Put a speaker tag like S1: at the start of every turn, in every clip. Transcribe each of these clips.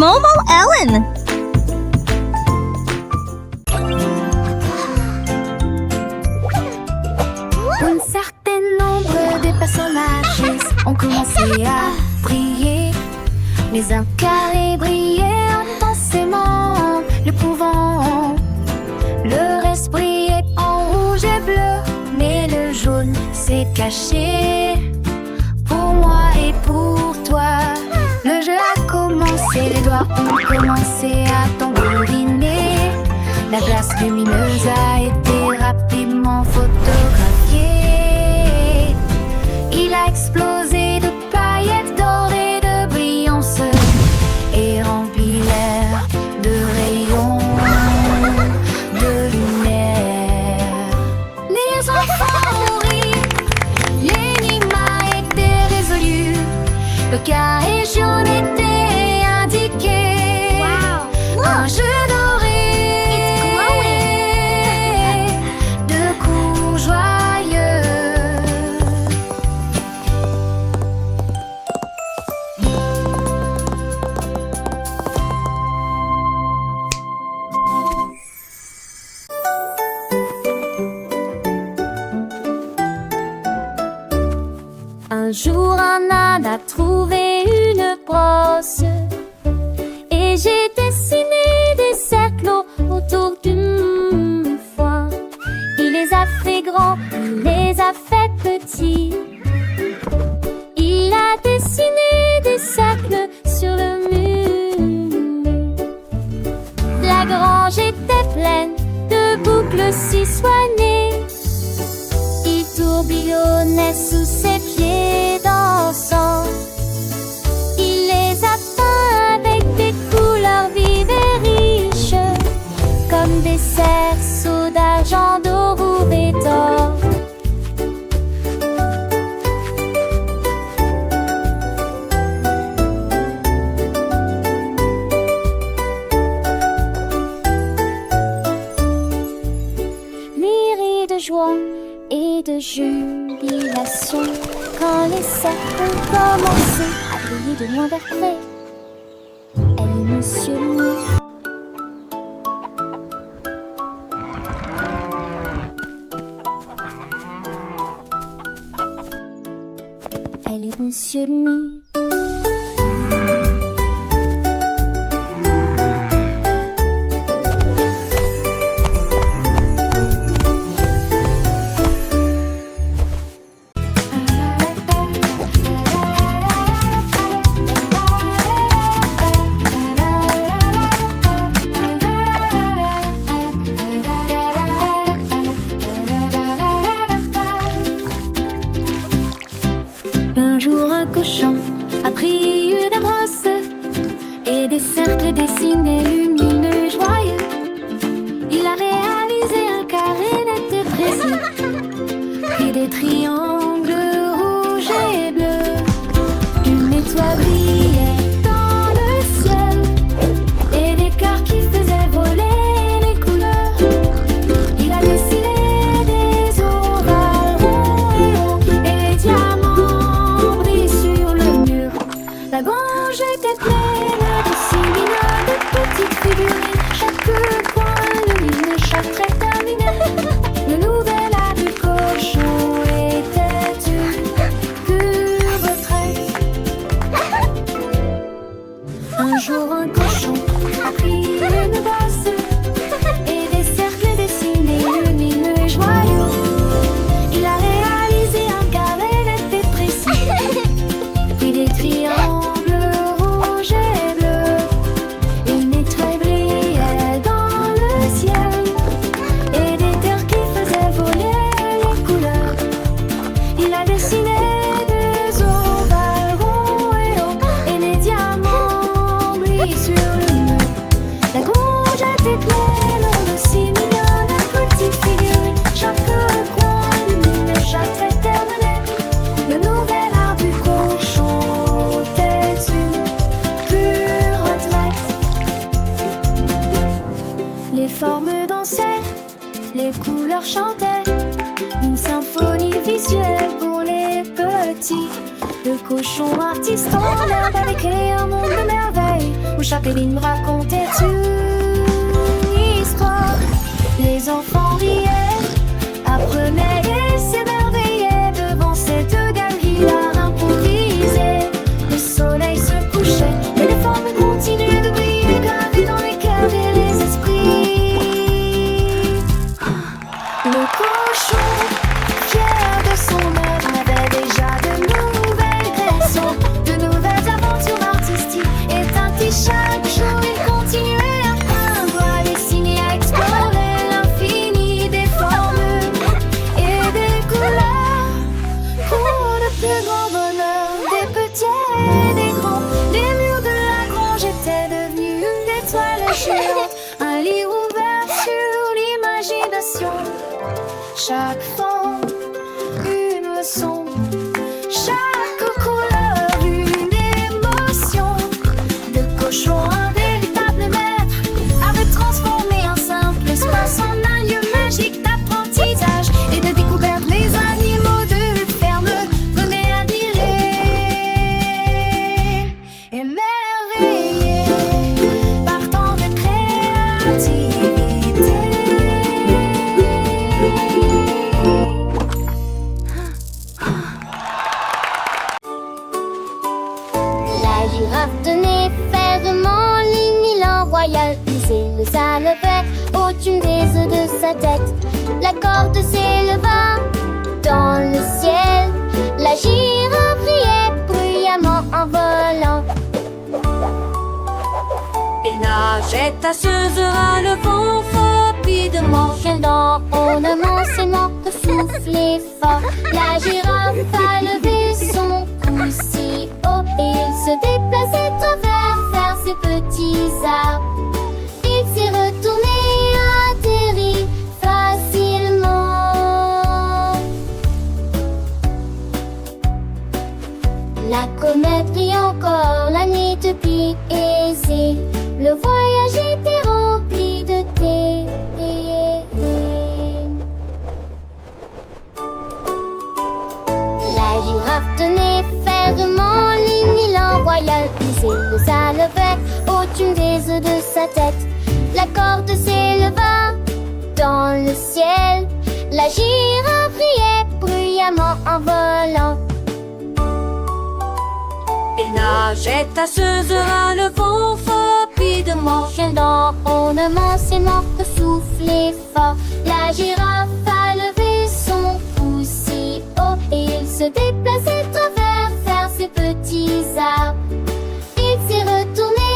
S1: Momo Ellen.
S2: Un certain nombre de personnages ont commencé à briller. Les uns carrés brillaient intensément, le pouvant. Le reste brillait en rouge et bleu, mais le jaune s'est caché. Pour moi et pour toi, le jeu a commencé, les doigts ont commencé à tambouriner. La glace lumineuse a été rapidement photographiée. Il a explosé de paillettes dorées, de brillance et rempli l'air de rayons de lumière. Les enfants ont ri, l'énigme a été résolue. Le carré jaune était indiqué.
S1: Wow.
S2: Un jeu doré de coups joyeux. Un jour un âne a trouvé une brosse et j'ai dessiné des cercles autour d'une fois. Il les a fait grands, il les a fait petits. Il a dessiné des cercles sur le mur. La grange était pleine de boucles si soignées. Il tourbillonnait sous ses pieds dansants. Il les a peints avec des couleurs vives et riches, comme des cerceaux d'argent, dorure et d'or. Lui rit de joie et de jubilation quand les cercles ont commencé à briller de loin vers près. Elle est Monsieur Mu. Elle est Monsieur Mu. Un jour un cochon a pris une brosse et des cercles dessinés lumineux joyeux. Il a réalisé un carré net et précis, puis des triangles rouges et bleus. Une étoile brillait dans le ciel et des cœurs qui faisaient voler les couleurs. Il a dessiné des ovales ronds et hauts et des diamants brillent sur le mur. La grange était pleine de si mignonnes de petites figurines. Chaque coin lumineux, chaque trait terminé. Le nouvel art du cochon était une pure retraite. Un jour un cochon a pris une brosse et des cercles dessinés lumineux et joyeux. Il a réalisé un carré net et précis, puis des triangles rouges et bleus. Une étoile brillait dans le ciel et des terres qui faisaient voler les couleurs. Il a dessiné des ovales ronds et hauts et les diamants brillent sur le mur. La grange était pleine de si mignonnes petites figurines. Chaque coin lumineux, chaque trait terminé. Le nouvel art du cochon était une pure retraite. Les formes dansaient, les couleurs chantaient, une symphonie visuelle pour les petits. Le cochon artiste en herbe avait créé un monde de merveilles où où chaque ligne racontait une histoire. Les enfants riaient, apprenaient et s'émerveillaient devant cette galerie d'art improvisée. Le soleil se couchait et les formes continuaient de briller, gravées dans les cœurs et les esprits. Le cochon, fier de son œuvre, avait déjà de nouvelles créations, de nouvelles aventures artistiques. Éteint chaque jour, il continuait à peindre, à dessiner, à explorer l'infini des formes et des couleurs. Pour le plus grand bonheur des petits et des grands, les murs de la grange étaient devenus une étoile géante, un livre ouvert sur l'imagination. Chaque forme, une leçon, chaque couleur, une émotion. Le cochon, un véritable maître, avait transformé un simple espace en un lieu magique d'apprentissage et de découverte. Les animaux de ferme venaient admirer, émerveillés par tant de créativité.
S3: La girafe tenait fermement l'élan royal. Il ça levait au-dessus des œufs de sa tête. La corde s'éleva dans le ciel. La girafe riait bruyamment en volant.
S4: Et nageait tasseuse à le vent rapidement.
S3: Chien dans ornement s'aimant de souffler fort. La girafe a levé son cou si haut et il se déplaçait travers ses petits arbres. Il s'est retourné, atterri facilement. La comète brille encore, la nuit depuis aisée. Le voyage était rempli de thé. La girafe tenait fermement l'élan royal. Il ça levait au-dessus des œufs de sa tête. La corde s'éleva dans le ciel. La girafe riait bruyamment en volant.
S4: Et nageait tasseuse à le vent rapidement.
S3: Chien dans ornement s'aimant de souffler fort. La girafe a levé son cou si haut et il se déplaçait travers ses petits arbres. Il s'est retourné,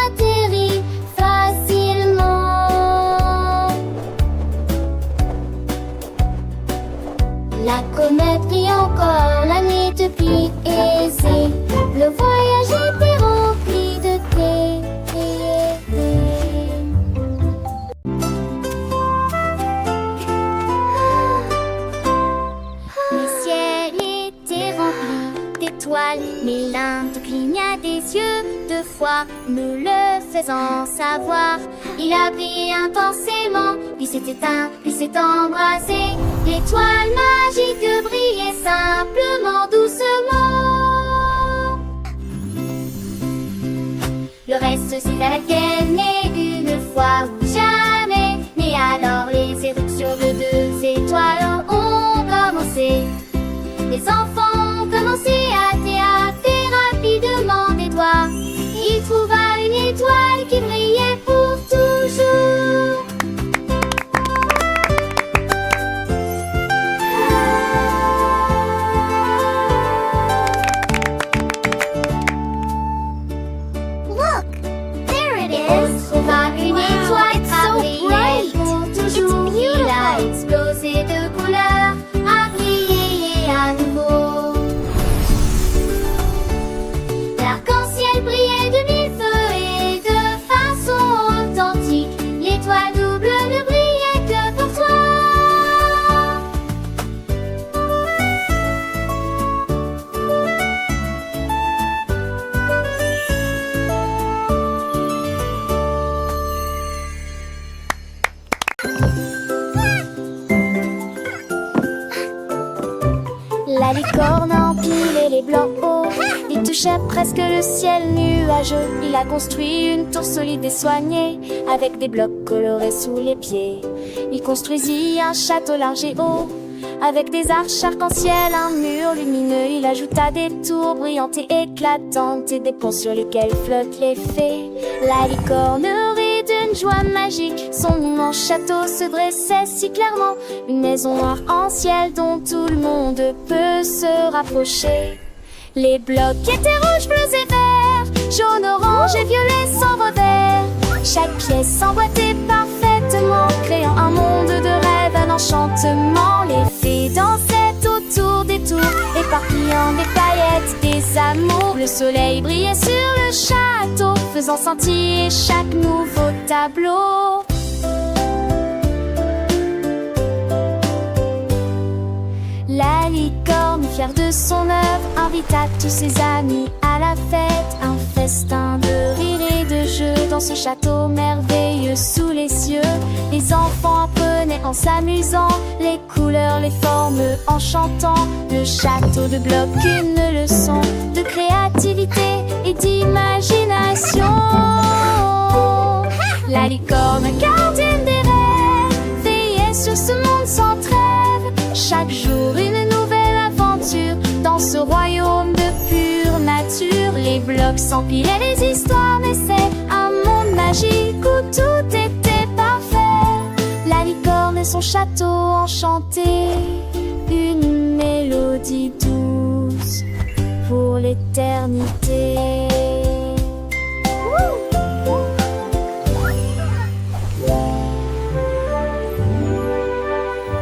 S3: atterri facilement. La comète brille encore, la nuit depuis aisée. Le voyage était rempli de thé. Le ciel était rempli d'étoiles, mais l'un te cligna des yeux deux fois, me le faisant savoir. Il a brillé intensément, puis s'est éteint, puis s'est embrasé. L'étoile magique brillait simplement, doucement. Le reste c'est avec né une fois ou jamais. Mais alors les éruptions de deux étoiles ont commencé. Les enfants ont commencé à théâter rapidement des doigts. Il trouva une étoile qui brillait pour toujours.
S1: Look, there it is.
S3: Trouva une étoile
S1: It's so bright.
S3: pour toujours.
S1: It's
S3: Il a
S1: beautiful.
S3: explosé de couleurs, a brillé à nouveau. L'arc-en-ciel brillait de mille feux et de façon authentique. L'étoile double ne brillait que pour toi. La licorne empilait les blancs hauts, et
S2: touchait presque le ciel nuageux. Il a construit une tour solide et soignée, avec des blocs colorés sous les pieds. Il construisit un château large et haut, avec des arches arc-en-ciel, un mur lumineux. Il ajouta des tours brillantes et éclatantes et des ponts sur lesquels flottent les fées. La licorne rit d'une joie magique, son immense château se dressait si clairement. Une maison arc-en-ciel dont tout le monde peut se rapprocher. Les blocs étaient rouges, bleus et verts, jaunes, oranges et violets sans revers. Chaque pièce emboîtée parfaitement, créant un monde de rêve, un enchantement. Les fées dansaient autour des tours, éparpillant des paillettes, des amours. Le soleil brillait sur le château, faisant scintiller chaque nouveau tableau. La licorne, fière de son œuvre, invita tous ses amis à la fête. Un festin de rire et de jeux dans ce château merveilleux sous les cieux. Les enfants apprenaient en s'amusant les couleurs, les formes, en chantant. Le château de blocs, une leçon de créativité et d'imagination. La licorne, gardienne des rêves, veillait sur ce monde sans trêve. Chaque jour une nouvelle aventure dans ce royaume de pure nature. Les blocs s'empilaient, les histoires naissaient, un monde magique où tout était parfait. La licorne et son château enchanté, une mélodie douce pour l'éternité.